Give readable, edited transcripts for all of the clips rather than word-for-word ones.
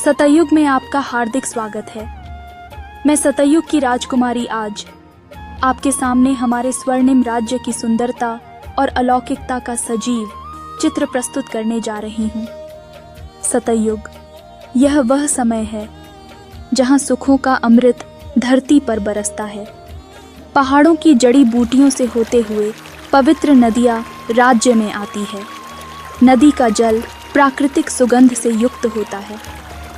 सतयुग में आपका हार्दिक स्वागत है। मैं सतयुग की राजकुमारी आज आपके सामने हमारे स्वर्णिम राज्य की सुंदरता और अलौकिकता का सजीव चित्र प्रस्तुत करने जा रही हूँ। सतयुग यह वह समय है जहाँ सुखों का अमृत धरती पर बरसता है। पहाड़ों की जड़ी बूटियों से होते हुए पवित्र नदियाँ राज्य में आती है। नदी का जल प्राकृतिक सुगंध से युक्त होता है।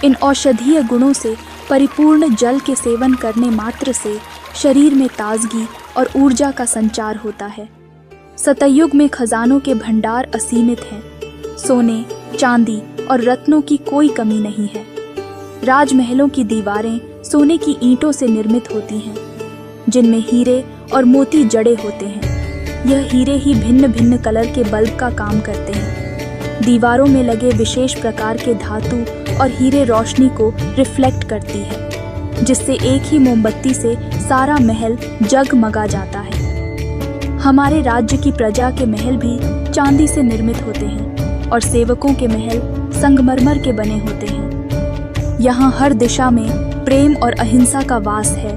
इन औषधीय गुणों से परिपूर्ण जल के सेवन करने मात्र से शरीर में ताजगी और ऊर्जा का संचार होता है। सतयुग में खजानों के भंडार असीमित हैं। सोने, चांदी और रत्नों की कोई कमी नहीं है। राजमहलों की दीवारें सोने की ईंटों से निर्मित होती हैं, जिनमें हीरे और मोती जड़े होते हैं। यह हीरे ही भिन्न भिन्न कलर के बल्ब का काम करते हैं। दीवारों में लगे विशेष प्रकार के धातु और हीरे रोशनी को रिफ्लेक्ट करती है, जिससे एक ही मोमबत्ती से सारा महल जगमगा जाता है। हमारे राज्य की प्रजा के महल भी चांदी से निर्मित होते हैं और सेवकों के महल संगमरमर के बने होते हैं। यहाँ हर दिशा में प्रेम और अहिंसा का वास है,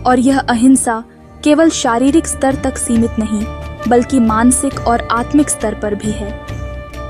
और यह अहिंसा केवल शारीरिक स्तर तक सीमित नहीं, बल्कि मानसिक और आत्मिक स्तर पर भी है।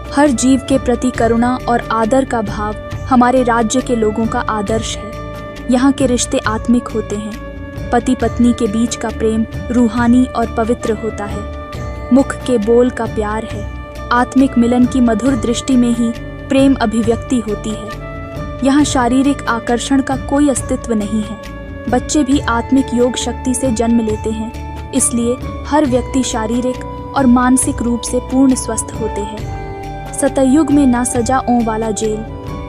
हर जीव के प्रति करुणा और आदर का भाव हमारे राज्य के लोगों का आदर्श है। यहाँ के रिश्ते आत्मिक होते हैं। पति पत्नी के बीच का प्रेम रूहानी और पवित्र होता है। मुख के बोल का प्यार है। आत्मिक मिलन की मधुर दृष्टि में ही प्रेम अभिव्यक्ति होती है। यहाँ शारीरिक आकर्षण का कोई अस्तित्व नहीं है। बच्चे भी आत्मिक योग शक्ति से जन्म लेते हैं, इसलिए हर व्यक्ति शारीरिक और मानसिक रूप से पूर्ण स्वस्थ होते हैं। सतयुग में ना सजाओं वाला जेल,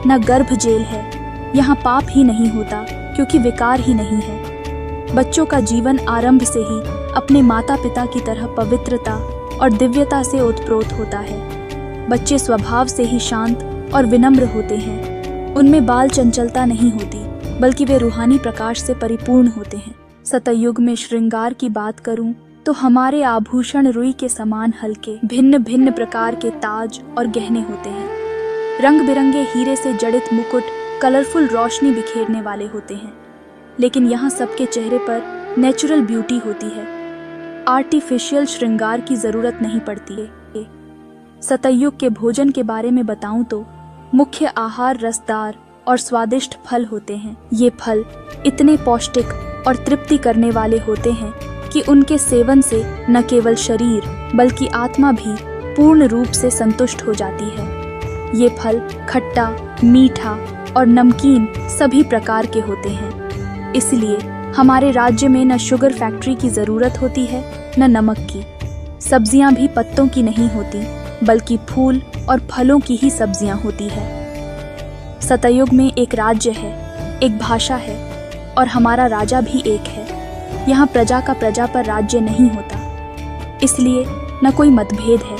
न गर्भ जेल है। यहाँ पाप ही नहीं होता, क्योंकि विकार ही नहीं है। बच्चों का जीवन आरंभ से ही अपने माता पिता की तरह पवित्रता और दिव्यता से ओतप्रोत होता है। बच्चे स्वभाव से ही शांत और विनम्र होते हैं। उनमें बाल चंचलता नहीं होती, बल्कि वे रूहानी प्रकाश से परिपूर्ण होते हैं। सतयुग में श्रृंगार की बात करूं तो हमारे आभूषण रुई के समान हल्के भिन्न भिन्न प्रकार के ताज और गहने होते हैं। रंग बिरंगे हीरे से जड़ित मुकुट कलरफुल रोशनी बिखेरने वाले होते हैं। लेकिन यहाँ सबके चेहरे पर नेचुरल ब्यूटी होती है। आर्टिफिशियल श्रृंगार की जरूरत नहीं पड़ती है। सतयुग के भोजन के बारे में बताऊं तो मुख्य आहार रसदार और स्वादिष्ट फल होते हैं। ये फल इतने पौष्टिक और तृप्ति करने वाले होते हैं कि उनके सेवन से न केवल शरीर बल्कि आत्मा भी पूर्ण रूप से संतुष्ट हो जाती है। ये फल खट्टा, मीठा और नमकीन सभी प्रकार के होते हैं। इसलिए हमारे राज्य में न शुगर फैक्ट्री की जरूरत होती है, न नमक की। सब्जियां भी पत्तों की नहीं होती, बल्कि फूल और फलों की ही सब्जियां होती है। सतयुग में एक राज्य है, एक भाषा है, और हमारा राजा भी एक है। यहाँ प्रजा का प्रजा पर राज्य नहीं होता, इसलिए न कोई मतभेद है,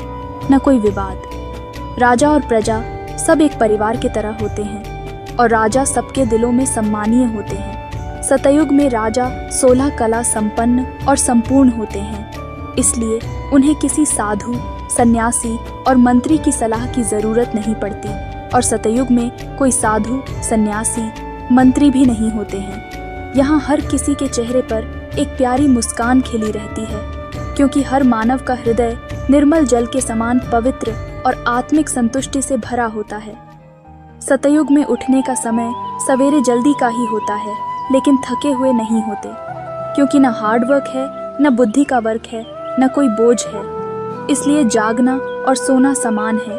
न कोई विवाद। राजा और प्रजा सब एक परिवार की तरह होते हैं, और राजा सबके दिलों में सम्मानीय होते हैं। सतयुग में राजा 16 कला संपन्न और संपूर्ण होते हैं, इसलिए उन्हें किसी साधु, सन्यासी और मंत्री की सलाह की जरूरत नहीं पड़ती। और सतयुग में कोई साधु, सन्यासी, मंत्री भी नहीं होते हैं। यहाँ हर किसी के चेहरे पर एक प्यारी मुस्कान खिली रहती है, क्योंकि हर मानव का हृदय निर्मल जल के समान पवित्र और आत्मिक संतुष्टि से भरा होता है। सतयुग में उठने का समय सवेरे जल्दी का ही होता है, लेकिन थके हुए नहीं होते, क्योंकि न हार्ड वर्क है, न बुद्धि का वर्क है, न कोई बोझ है। इसलिए जागना और सोना समान है।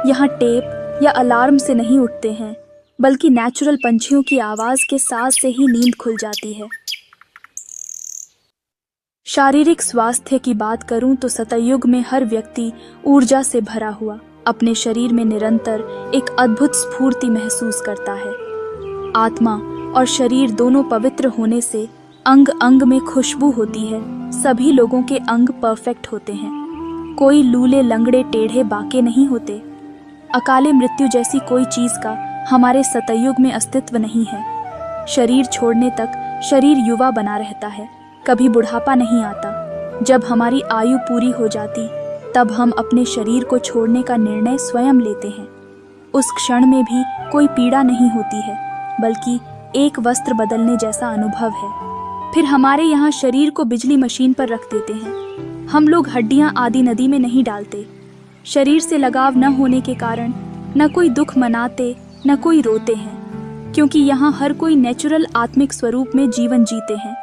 यहाँ टेप या अलार्म से नहीं उठते हैं, बल्कि नेचुरल पंछियों की आवाज के साथ से ही नींद खुल जाती है। शारीरिक स्वास्थ्य की बात करूं तो सतयुग में हर व्यक्ति ऊर्जा से भरा हुआ अपने शरीर में निरंतर एक अद्भुत स्फूर्ति महसूस करता है। आत्मा और शरीर दोनों पवित्र होने से अंग अंग में खुशबू होती है। सभी लोगों के अंग परफेक्ट होते हैं। कोई लूले लंगड़े टेढ़े बाके नहीं होते। अकाले मृत्यु जैसी कोई चीज का हमारे सतयुग में अस्तित्व नहीं है। शरीर छोड़ने तक शरीर युवा बना रहता है, कभी बुढ़ापा नहीं आता। जब हमारी आयु पूरी हो जाती, तब हम अपने शरीर को छोड़ने का निर्णय स्वयं लेते हैं। उस क्षण में भी कोई पीड़ा नहीं होती है, बल्कि एक वस्त्र बदलने जैसा अनुभव है। फिर हमारे यहाँ शरीर को बिजली मशीन पर रख देते हैं। हम लोग हड्डियाँ आदि नदी में नहीं डालते। शरीर से लगाव न होने के कारण न कोई दुख मनाते न कोई रोते हैं, क्योंकि यहाँ हर कोई नेचुरल आत्मिक स्वरूप में जीवन जीते हैं।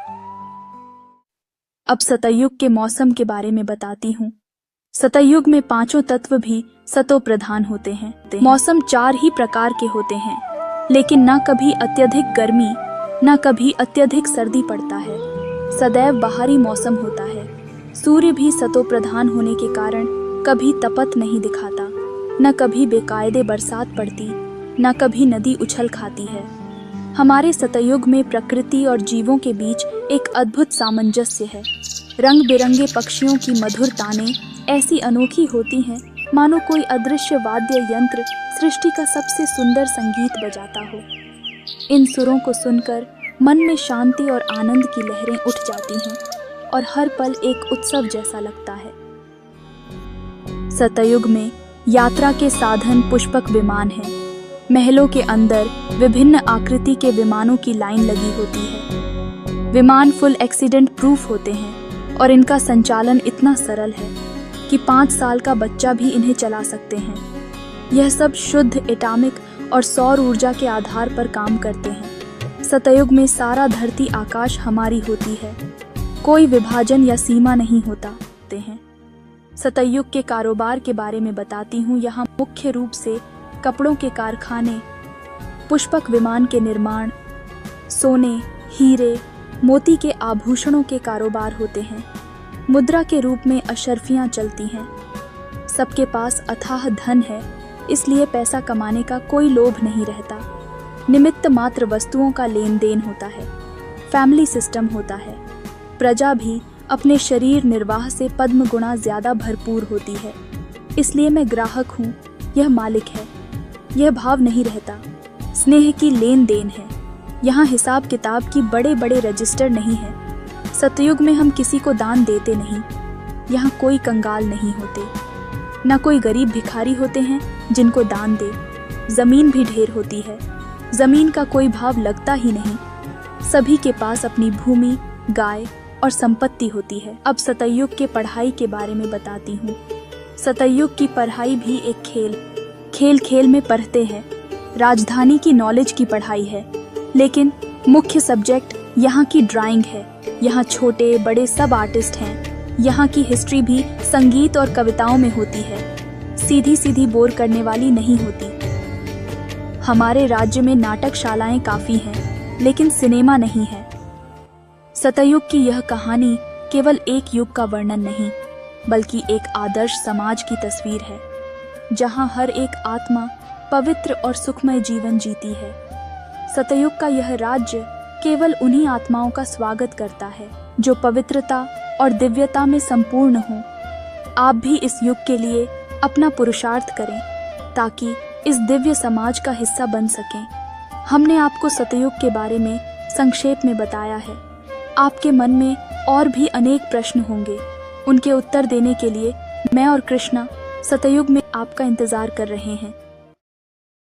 अब सतयुग के मौसम के बारे में बताती हूँ। सतयुग में पांचों तत्व भी सतो प्रधान होते हैं। मौसम 4 ही प्रकार के होते हैं, लेकिन न कभी अत्यधिक गर्मी न कभी अत्यधिक सर्दी पड़ता है। सदैव बाहरी मौसम होता है। सूर्य भी सतो प्रधान होने के कारण कभी तपत नहीं दिखाता, न कभी बेकायदे बरसात पड़ती, न कभी नदी उछल खाती है। हमारे सतयुग में प्रकृति और जीवों के बीच एक अद्भुत सामंजस्य है। रंग बिरंगे पक्षियों की मधुर ताने ऐसी अनोखी होती हैं मानो कोई अदृश्य वाद्य यंत्र सृष्टि का सबसे सुंदर संगीत बजाता हो। इन सुरों को सुनकर मन में शांति और आनंद की लहरें उठ जाती हैं और हर पल एक उत्सव जैसा लगता है। सतयुग में यात्रा के साधन पुष्पक विमान हैं। महलों के अंदर विभिन्न आकृति के विमानों की लाइन लगी होती है। विमान फुल एक्सीडेंट प्रूफ होते हैं और इनका संचालन इतना सरल है कि 5 साल का बच्चा भी इन्हें चला सकते हैं। यह सब शुद्ध एटॉमिक और सौर ऊर्जा के आधार पर काम करते हैं। सतयुग में सारा धरती आकाश हमारी होती है। कोई विभाजन या सीमा नहीं होता हैं। सतयुग के कारोबार के बारे में बताती हूँ। यहाँ मुख्य रूप से कपड़ों के कारखाने, पुष्पक विमान के निर्माण, सोने, हीरे, मोती के आभूषणों के कारोबार होते हैं। मुद्रा के रूप में अशर्फियाँ चलती हैं। सबके पास अथाह धन है, इसलिए पैसा कमाने का कोई लोभ नहीं रहता। निमित्त मात्र वस्तुओं का लेन देन होता है। फैमिली सिस्टम होता है। प्रजा भी अपने शरीर निर्वाह से पद्म गुणा ज्यादा भरपूर होती है। इसलिए मैं ग्राहक हूँ, यह मालिक है, यह भाव नहीं रहता। स्नेह की लेन देन है। यहाँ हिसाब किताब की बड़े बड़े रजिस्टर नहीं है। सतयुग में हम किसी को दान देते नहीं। यहाँ कोई कंगाल नहीं होते, न कोई गरीब भिखारी होते हैं जिनको दान दे। जमीन भी ढेर होती है। जमीन का कोई भाव लगता ही नहीं। सभी के पास अपनी भूमि, गाय और संपत्ति होती है। अब सतयुग के पढ़ाई के बारे में बताती हूँ। सतयुग की पढ़ाई भी एक खेल खेल में पढ़ते हैं। राजधानी की नॉलेज की पढ़ाई है, लेकिन मुख्य सब्जेक्ट यहाँ की ड्राइंग है। यहाँ छोटे बड़े सब आर्टिस्ट हैं। यहाँ की हिस्ट्री भी संगीत और कविताओं में होती है। सीधी सीधी बोर करने वाली नहीं होती। हमारे राज्य में नाटकशालाएं काफी हैं, लेकिन सिनेमा नहीं है। सतयुग की यह कहानी केवल एक युग का वर्णन नहीं, बल्कि एक आदर्श समाज की तस्वीर है, जहां हर एक आत्मा पवित्र और सुखमय जीवन जीती है। सतयुग का यह राज्य केवल उन्हीं आत्माओं का स्वागत करता है जो पवित्रता और दिव्यता में संपूर्ण हो। आप भी इस युग के लिए अपना पुरुषार्थ करें ताकि इस दिव्य समाज का हिस्सा बन सकें। हमने आपको सतयुग के बारे में संक्षेप में बताया है। आपके मन में और भी अनेक प्रश्न होंगे। उनके उत्तर देने के लिए मैं और कृष्णा सतयुग में आपका इंतजार कर रहे हैं।